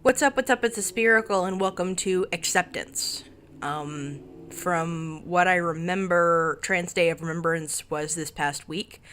What's up, it's a Spherical, and welcome to Acceptance. From what I remember, Trans Day of Remembrance was this past week,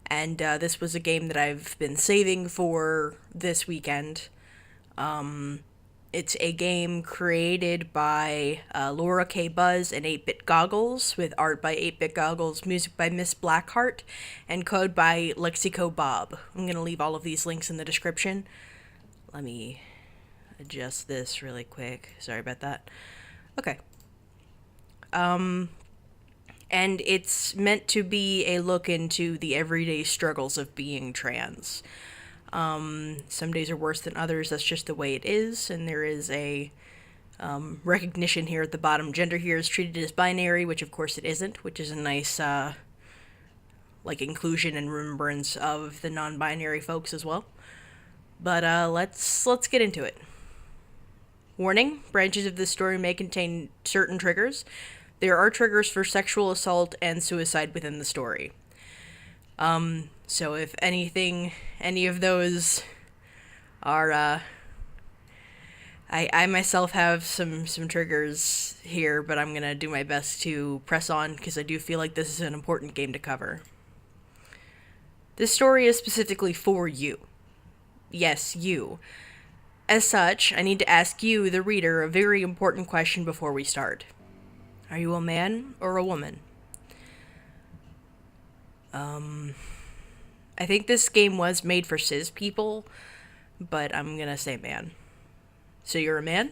and this was a game that I've been saving for this weekend. It's a game created by Laura K. Buzz and 8-Bit Goggles, with art by 8-Bit Goggles, music by Miss Blackheart, and code by Lexico Bob. I'm going to leave all of these links in the description. Let me adjust this really quick. Sorry about that. Okay. And it's meant to be a look into the everyday struggles of being trans. Some days are worse than others. That's just the way it is. And there is a recognition here at the bottom. Gender here is treated as binary, which of course it isn't, which is a nice inclusion and remembrance of the non-binary folks as well. But let's get into it. Warning, branches of this story may contain certain triggers. There are triggers for sexual assault and suicide within the story. So if any of those are, I myself have some triggers here, but I'm gonna do my best to press on because I do feel like this is an important game to cover. This story is specifically for you. Yes, you. As such, I need to ask you, the reader, a very important question before we start. Are you a man or a woman? I think this game was made for cis people, but I'm gonna say man. So you're a man?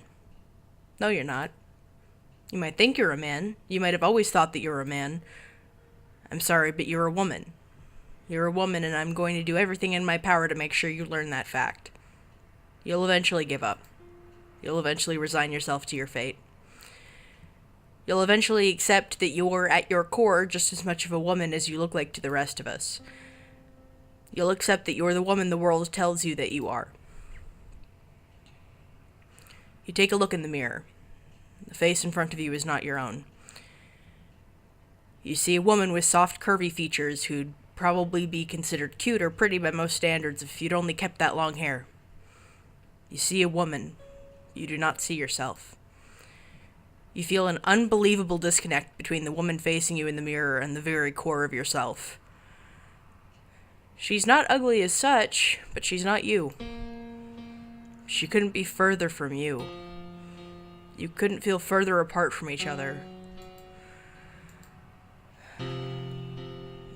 No, you're not. You might think you're a man. You might have always thought that you're a man. I'm sorry, but you're a woman. You're a woman, and I'm going to do everything in my power to make sure you learn that fact. You'll eventually give up. You'll eventually resign yourself to your fate. You'll eventually accept that you're, at your core, just as much of a woman as you look like to the rest of us. You'll accept that you're the woman the world tells you that you are. You take a look in the mirror. The face in front of you is not your own. You see a woman with soft, curvy features who'd probably be considered cute or pretty by most standards if you'd only kept that long hair. You see a woman. You do not see yourself. You feel an unbelievable disconnect between the woman facing you in the mirror and the very core of yourself. She's not ugly as such, but she's not you. She couldn't be further from you. You couldn't feel further apart from each other. I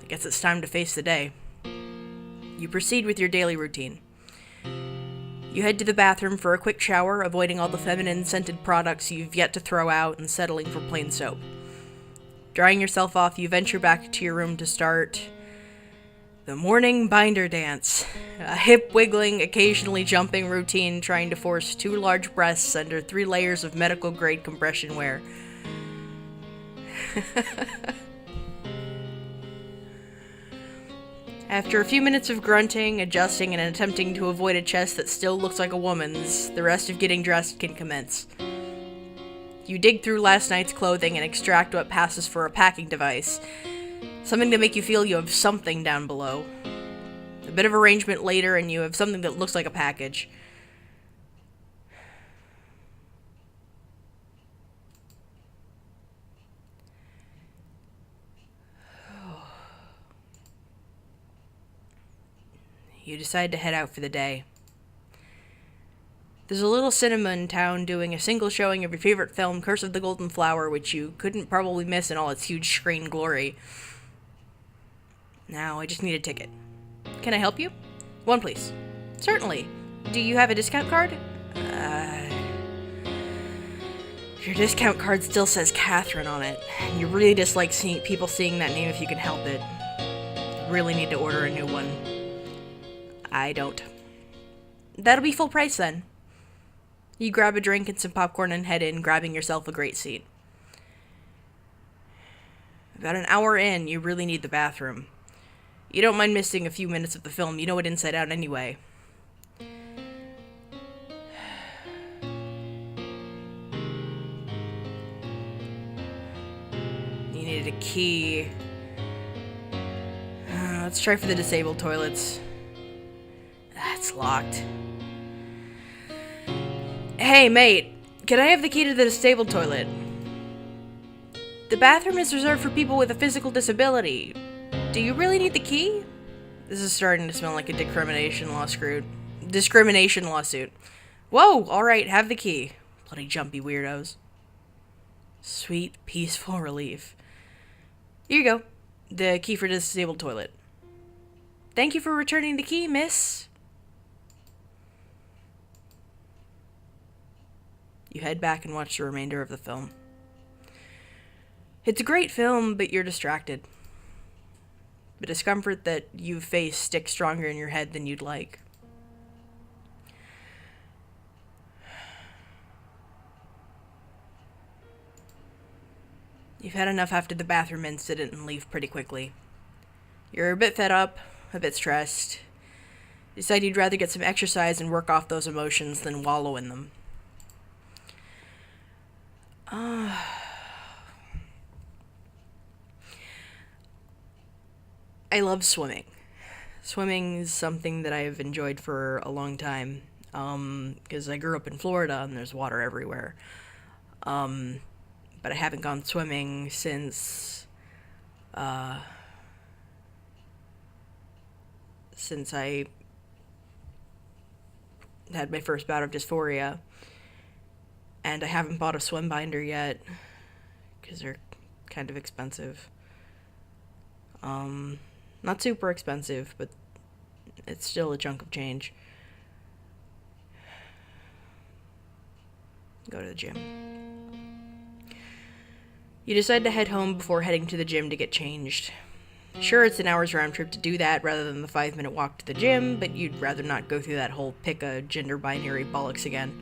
guess it's time to face the day. You proceed with your daily routine. You head to the bathroom for a quick shower, avoiding all the feminine scented products you've yet to throw out and settling for plain soap. Drying yourself off, you venture back to your room to start the morning binder dance. A hip-wiggling, occasionally jumping routine trying to force 2 large breasts under 3 layers of medical-grade compression wear. After a few minutes of grunting, adjusting, and attempting to avoid a chest that still looks like a woman's, the rest of getting dressed can commence. You dig through last night's clothing and extract what passes for a packing device. Something to make you feel you have something down below. A bit of arrangement later and you have something that looks like a package. You decide to head out for the day. There's a little cinema in town doing a single showing of your favorite film, Curse of the Golden Flower, which you couldn't probably miss in all its huge screen glory. Now, I just need a ticket. Can I help you? One, please. Certainly. Do you have a discount card? Your discount card still says Catherine on it. You really dislike people seeing that name if you can help it. You really need to order a new one. I don't. That'll be full price then. You grab a drink and some popcorn and head in, grabbing yourself a great seat. About an hour in, you really need the bathroom. You don't mind missing a few minutes of the film, you know it inside out anyway. You needed a key. Let's try for the disabled toilets. It's locked. Hey, mate, can I have the key to the disabled toilet? The bathroom is reserved for people with a physical disability. Do you really need the key? This is starting to smell like a discrimination lawsuit. Whoa, alright, have the key. Bloody jumpy weirdos. Sweet, peaceful relief. Here you go. The key for the disabled toilet. Thank you for returning the key, miss. You head back and watch the remainder of the film. It's a great film, but you're distracted. The discomfort that you've faced sticks stronger in your head than you'd like. You've had enough after the bathroom incident and leave pretty quickly. You're a bit fed up, a bit stressed. You decide you'd rather get some exercise and work off those emotions than wallow in them. I love swimming. Swimming is something that I've enjoyed for a long time, because I grew up in Florida and there's water everywhere. But I haven't gone swimming since I had my first bout of dysphoria, and I haven't bought a swim binder yet because they're kind of expensive. Not super expensive, but it's still a chunk of change. Go to the gym. You decide to head home before heading to the gym to get changed. Sure, it's an hour's round trip to do that rather than the 5-minute walk to the gym, but you'd rather not go through that whole pick a gender binary bollocks again.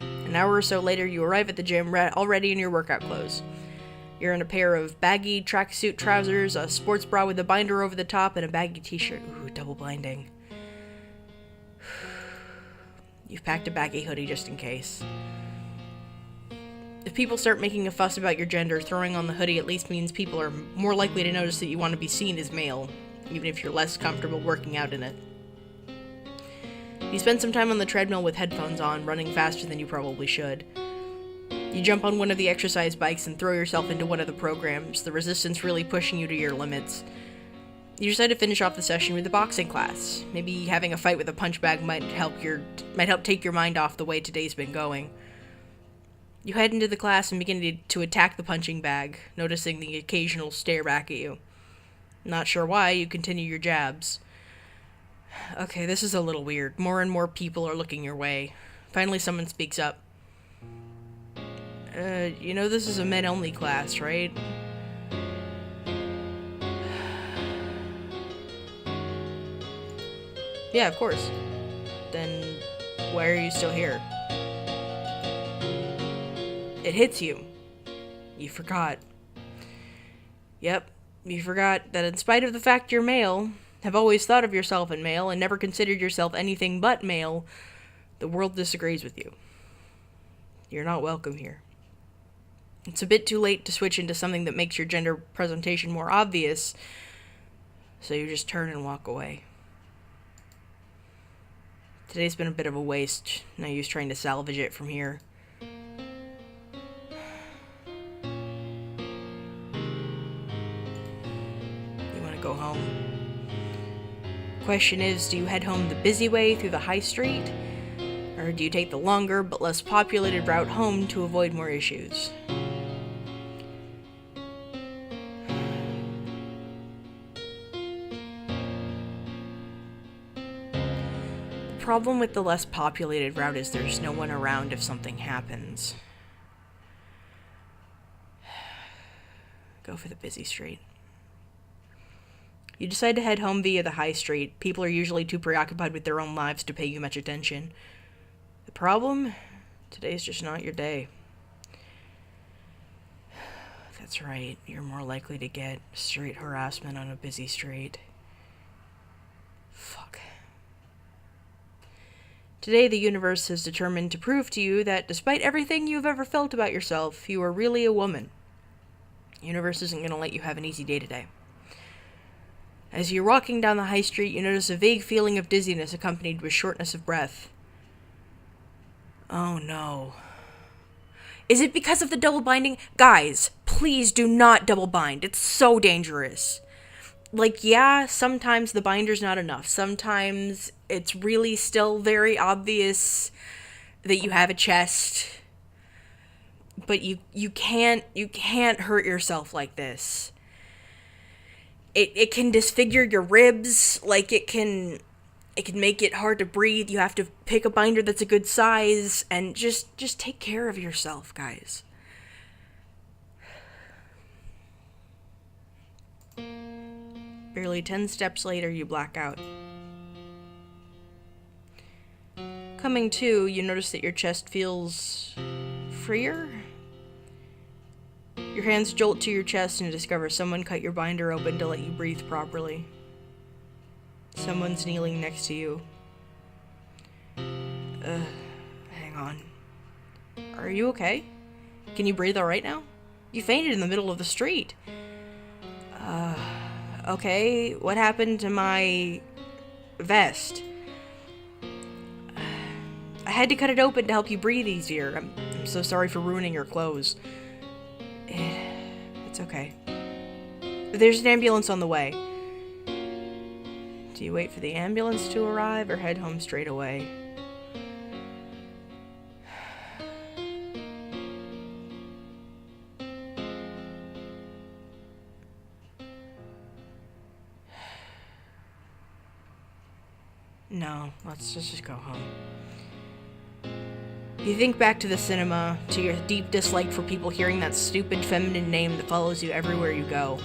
An hour or so later, you arrive at the gym already in your workout clothes. You're in a pair of baggy tracksuit trousers, a sports bra with a binder over the top, and a baggy t-shirt. Ooh, double blinding. You've packed a baggy hoodie just in case. If people start making a fuss about your gender, throwing on the hoodie at least means people are more likely to notice that you want to be seen as male, even if you're less comfortable working out in it. You spend some time on the treadmill with headphones on, running faster than you probably should. You jump on one of the exercise bikes and throw yourself into one of the programs, the resistance really pushing you to your limits. You decide to finish off the session with a boxing class. Maybe having a fight with a punch bag might help take your mind off the way today's been going. You head into the class and begin to attack the punching bag, noticing the occasional stare back at you. Not sure why, you continue your jabs. Okay, this is a little weird. More and more people are looking your way. Finally, someone speaks up. This is a men-only class, right? Yeah, of course. Then, why are you still here? It hits you. You forgot. Yep, you forgot that in spite of the fact you're male, have always thought of yourself as male, and never considered yourself anything but male, the world disagrees with you. You're not welcome here. It's a bit too late to switch into something that makes your gender presentation more obvious, so you just turn and walk away. Today's been a bit of a waste. No use trying to salvage it from here. You want to go home? Question is, do you head home the busy way through the high street? Or do you take the longer but less populated route home to avoid more issues? The problem with the less populated route is there's no one around if something happens. Go for the busy street. You decide to head home via the high street. People are usually too preoccupied with their own lives to pay you much attention. The problem? Today's just not your day. That's right, you're more likely to get street harassment on a busy street. Fuck. Today, the universe has determined to prove to you that despite everything you've ever felt about yourself, you are really a woman. The universe isn't going to let you have an easy day today. As you're walking down the high street, you notice a vague feeling of dizziness accompanied with shortness of breath. Oh no. Is it because of the double binding? Guys, please do not double bind. It's so dangerous. Like, yeah, sometimes the binder's not enough. Sometimes it's really still very obvious that you have a chest. But you can't hurt yourself like this. It can disfigure your ribs, like it can make it hard to breathe. You have to pick a binder that's a good size, and just take care of yourself, guys. Barely 10 steps later, you black out. Coming to, you notice that your chest feels freer. Your hands jolt to your chest and you discover someone cut your binder open to let you breathe properly. Someone's kneeling next to you. Hang on. Are you okay? Can you breathe alright now? You fainted in the middle of the street. Okay, what happened to my vest? I had to cut it open to help you breathe easier. I'm so sorry for ruining your clothes. It's okay. There's an ambulance on the way. Do you wait for the ambulance to arrive or head home straight away? No, let's just go home. You think back to the cinema, to your deep dislike for people hearing that stupid feminine name that follows you everywhere you go.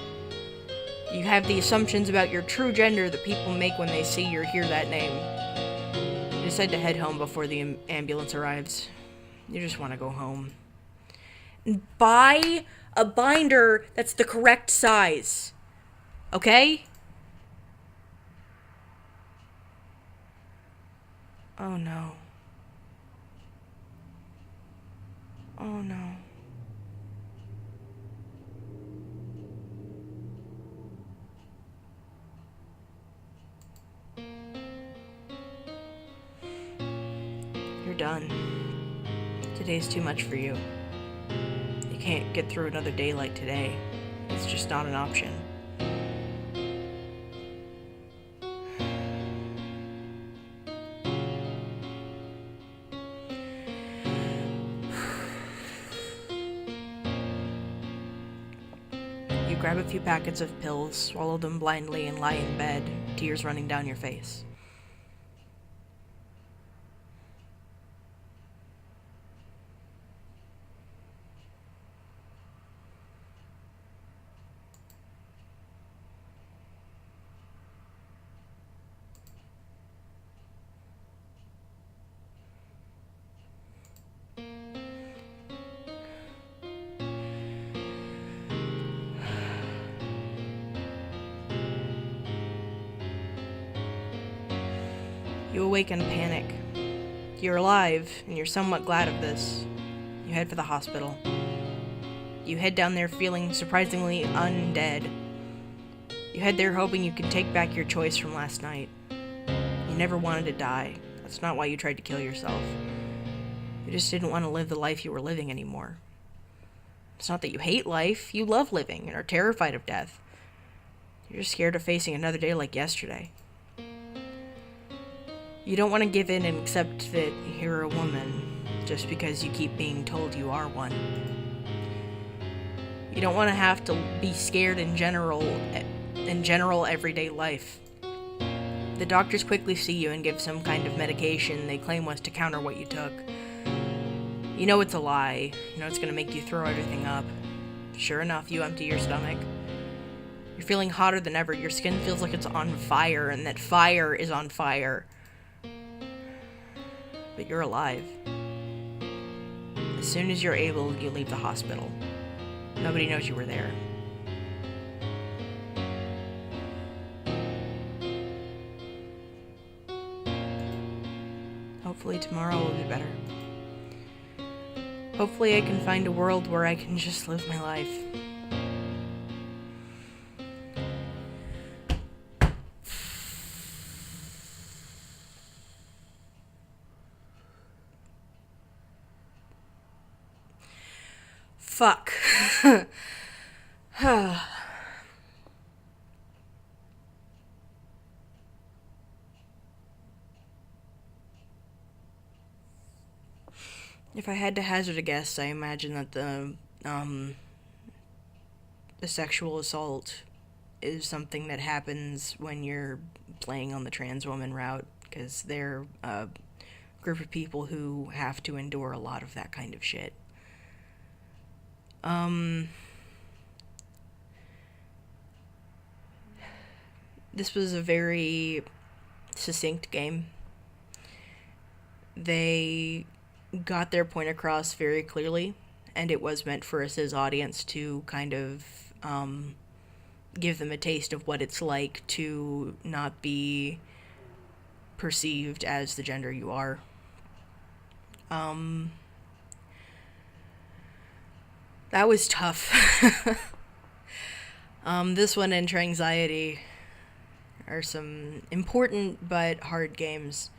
You have the assumptions about your true gender that people make when they see or hear that name. You decide to head home before the ambulance arrives. You just want to go home. And buy a binder that's the correct size. Okay? Oh no. Oh no. You're done. Today's too much for you. You can't get through another day like today. It's just not an option. You grab a few packets of pills, swallow them blindly, and lie in bed, tears running down your face. You awake in panic. You're alive, and you're somewhat glad of this. You head for the hospital. You head down there feeling surprisingly undead. You head there hoping you can take back your choice from last night. You never wanted to die. That's not why you tried to kill yourself. You just didn't want to live the life you were living anymore. It's not that you hate life. You love living and are terrified of death. You're just scared of facing another day like yesterday. You don't want to give in and accept that you're a woman just because you keep being told you are one. You don't want to have to be scared in general everyday life. The doctors quickly see you and give some kind of medication they claim was to counter what you took. You know it's a lie. You know it's going to make you throw everything up. Sure enough, you empty your stomach. You're feeling hotter than ever. Your skin feels like it's on fire, and that fire is on fire. But you're alive. As soon as you're able, you leave the hospital. Nobody knows you were there. Hopefully tomorrow will be better. Hopefully I can find a world where I can just live my life. Fuck. If I had to hazard a guess, I imagine that the sexual assault is something that happens when you're playing on the trans woman route, because they're a group of people who have to endure a lot of that kind of shit. This was a very succinct game. They got their point across very clearly, and it was meant for us as audience to kind of give them a taste of what it's like to not be perceived as the gender you are. That was tough. This one and Tranxiety are some important but hard games.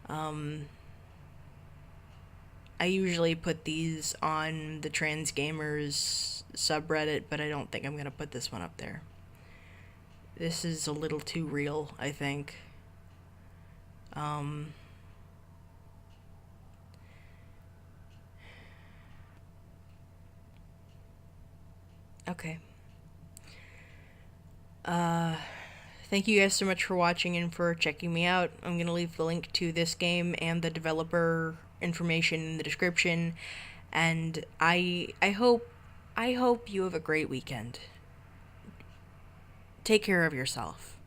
I usually put these on the Trans Gamers subreddit, but I don't think I'm going to put this one up there. This is a little too real, I think. Okay. Thank you guys so much for watching and for checking me out. I'm going to leave the link to this game and the developer information in the description, and I hope you have a great weekend. Take care of yourself.